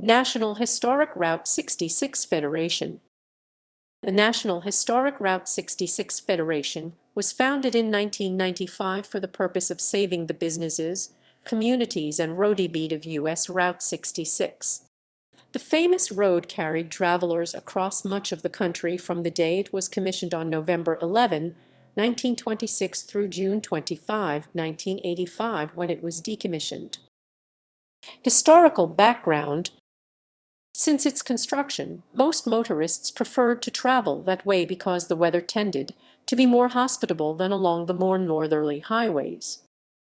National Historic Route 66 Federation. The National Historic Route 66 Federation was founded in 1995 for the purpose of saving the businesses, communities, and roadbed of U.S. Route 66. The famous road carried travelers across much of the country from the day it was commissioned on November 11, 1926 through June 25, 1985, when it was decommissioned. Historical background. Since its construction, most motorists preferred to travel that way because the weather tended to be more hospitable than along the more northerly highways.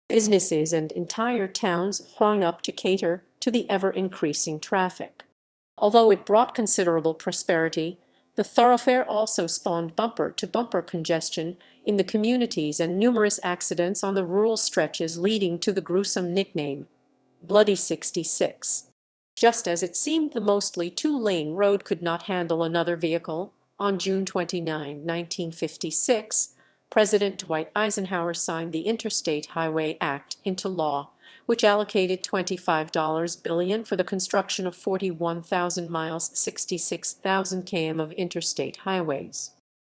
Businesses and entire towns sprung up to cater to the ever-increasing traffic. Although it brought considerable prosperity, the thoroughfare also spawned bumper-to-bumper congestion in the communities and numerous accidents on the rural stretches, leading to the gruesome nickname, Bloody 66. Just as it seemed the mostly two-lane road could not handle another vehicle, on June 29, 1956, President Dwight Eisenhower signed the Interstate Highway Act into law, which allocated $25 billion for the construction of 41,000 miles, 66,000 km of interstate highways.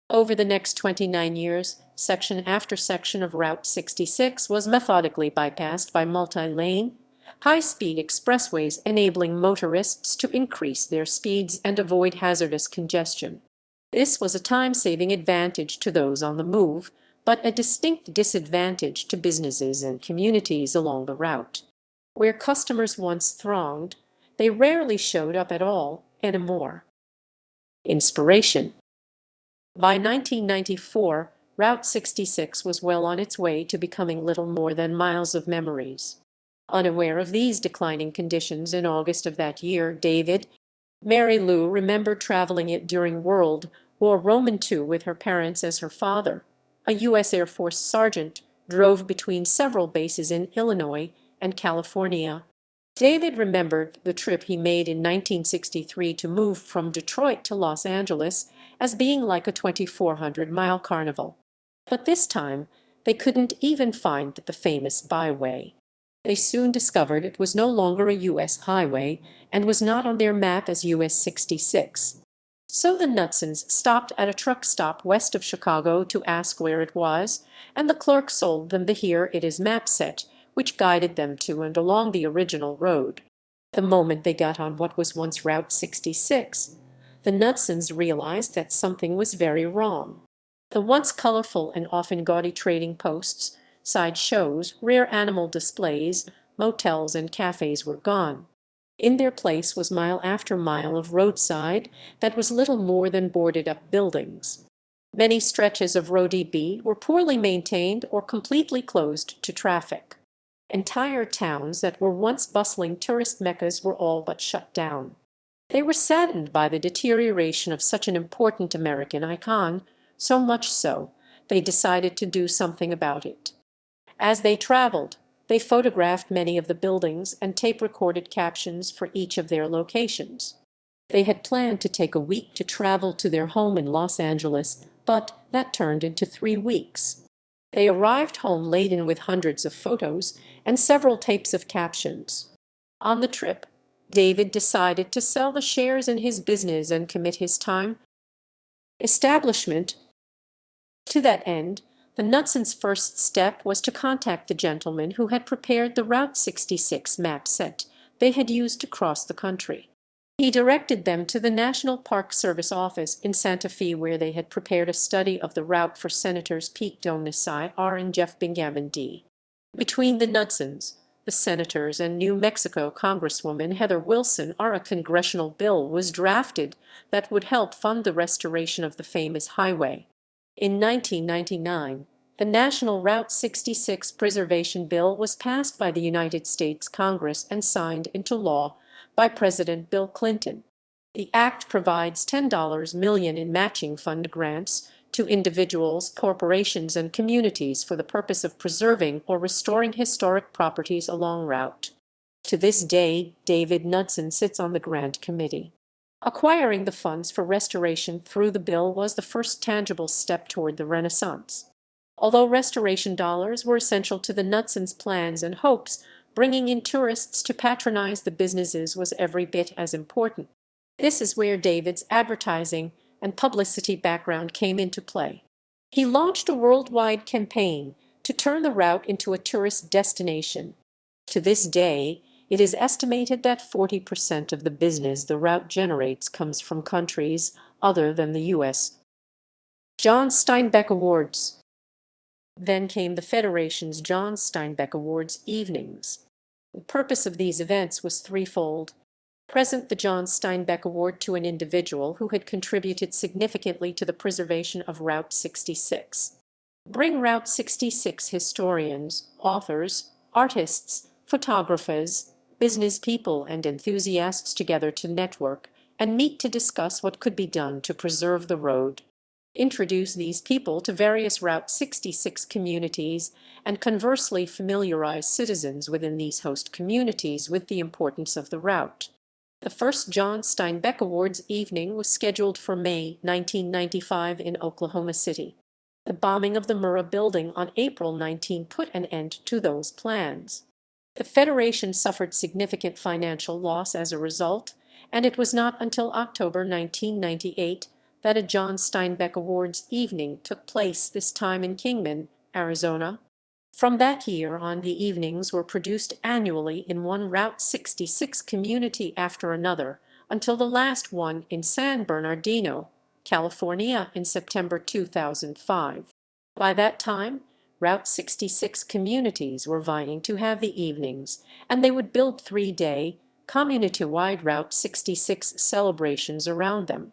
Over the next 29 years, section after section of Route 66 was methodically bypassed by multi-lane, high-speed expressways, enabling motorists to increase their speeds and avoid hazardous congestion. This was a time-saving advantage to those on the move, but a distinct disadvantage to businesses and communities along the route. Where customers once thronged, they rarely showed up at all anymore. Inspiration. By 1994, Route 66 was well on its way to becoming little more than miles of memories. Unaware of these declining conditions, in August of that year, David, Mary Lou remembered traveling it during World War II with her parents as her father, a U.S. Air Force sergeant, drove between several bases in Illinois and California. David remembered the trip he made in 1963 to move from Detroit to Los Angeles as being like a 2,400-mile carnival. But this time, they couldn't even find the famous byway. They soon discovered it was no longer a U.S. highway and was not on their map as US 66. So the Knutsons stopped at a truck stop west of Chicago to ask where it was, and the clerk sold them the Here It Is map set, which guided them to and along the original road. The moment they got on what was once Route 66, the Knutsons realized that something was very wrong. The once colorful and often gaudy trading posts, side shows, rare animal displays, motels, and cafes were gone. In their place was mile after mile of roadside that was little more than boarded-up buildings. Many stretches of Road B were poorly maintained or completely closed to traffic. Entire towns that were once bustling tourist meccas were all but shut down. They were saddened by the deterioration of such an important American icon, so much so, they decided to do something about it. As they traveled, they photographed many of the buildings and tape-recorded captions for each of their locations. They had planned to take a week to travel to their home in Los Angeles, but that turned into 3 weeks. They arrived home laden with hundreds of photos and several tapes of captions. On the trip, David decided to sell the shares in his business and commit his time establishment. To that end, the Knutsons' first step was to contact the gentleman who had prepared the Route 66 map set they had used to cross the country. He directed them to the National Park Service office in Santa Fe, where they had prepared a study of the route for Senators Pete Donasai R. and Jeff Bingaman D. Between the Knutsons, the senators, and New Mexico Congresswoman Heather Wilson R. a congressional bill was drafted that would help fund the restoration of the famous highway. In 1999, the National Route 66 Preservation Bill was passed by the United States Congress and signed into law by President Bill Clinton. The act provides $10 million in matching fund grants to individuals, corporations, and communities for the purpose of preserving or restoring historic properties along route. To this day, David Knutson sits on the grant committee. Acquiring the funds for restoration through the bill was the first tangible step toward the Renaissance. Although restoration dollars were essential to the Knutsons' plans and hopes, Bringing in tourists to patronize the businesses was every bit as important. This is where David's advertising and publicity background came into play. He launched a worldwide campaign to turn the route into a tourist destination. To this day, it is estimated that 40% of the business the route generates comes from countries other than the U.S. John Steinbeck Awards. Then came the Federation's John Steinbeck Awards evenings. The purpose of these events was threefold. Present the John Steinbeck Award to an individual who had contributed significantly to the preservation of Route 66. Bring Route 66 historians, authors, artists, photographers, business people, and enthusiasts together to network and meet to discuss what could be done to preserve the road. Introduce these people to various Route 66 communities and conversely familiarize citizens within these host communities with the importance of the route. The first John Steinbeck Awards evening was scheduled for May 1995 in Oklahoma City. The bombing of the Murrah building on April 19 put an end to those plans. The Federation suffered significant financial loss as a result, and it was not until October 1998 that a John Steinbeck Awards evening took place, this time in Kingman, Arizona. From that year on, the evenings were produced annually in one Route 66 community after another, until the last one in San Bernardino, California, in September 2005. By that time, Route 66 communities were vying to have the evenings, and they would build three-day, community-wide Route 66 celebrations around them.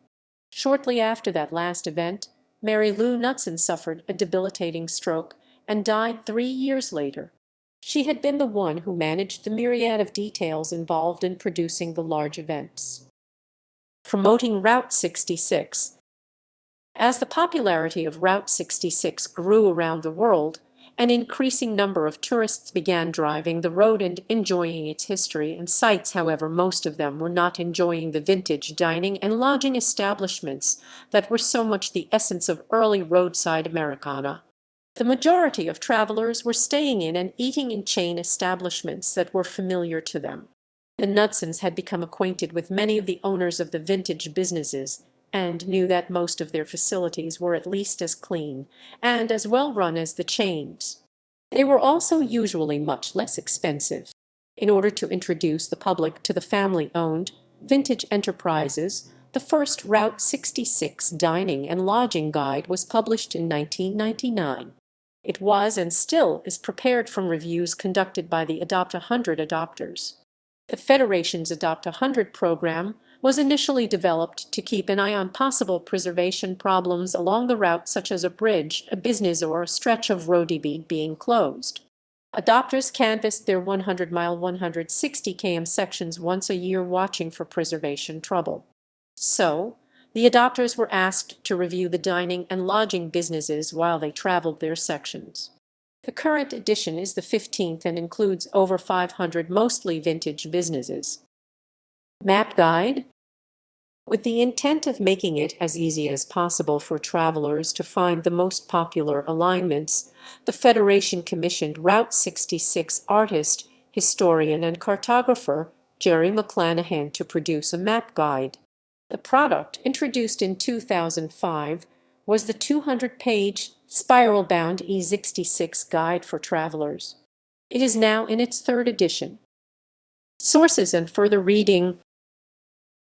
Shortly after that last event, Mary Lou Knutson suffered a debilitating stroke and died 3 years later. She had been the one who managed the myriad of details involved in producing the large events. Promoting Route 66. As the popularity of Route 66 grew around the world, an increasing number of tourists began driving the road and enjoying its history and sights. However, most of them were not enjoying the vintage dining and lodging establishments that were so much the essence of early roadside Americana. The majority of travelers were staying in and eating in chain establishments that were familiar to them. The Knutsons had become acquainted with many of the owners of the vintage businesses and knew that most of their facilities were at least as clean and as well run as the chains. They were also usually much less expensive. In order to introduce the public to the family-owned vintage enterprises, the first Route 66 dining and lodging guide was published in 1999. It was and still is prepared from reviews conducted by the Adopt 100 adopters. The Federation's Adopt 100 program was initially developed to keep an eye on possible preservation problems along the route, such as a bridge, a business, or a stretch of roadbed being closed. Adopters canvassed their 100-mile, 160 km sections once a year, watching for preservation trouble. So, the adopters were asked to review the dining and lodging businesses while they traveled their sections. The current edition is the 15th and includes over 500 mostly vintage businesses. Map Guide. With the intent of making it as easy as possible for travelers to find the most popular alignments, the Federation commissioned Route 66 artist, historian, and cartographer Jerry McClanahan to produce a map guide. The product, introduced in 2005, was the 200-page, spiral-bound E66 guide for travelers. It is now in its third edition. Sources and further reading.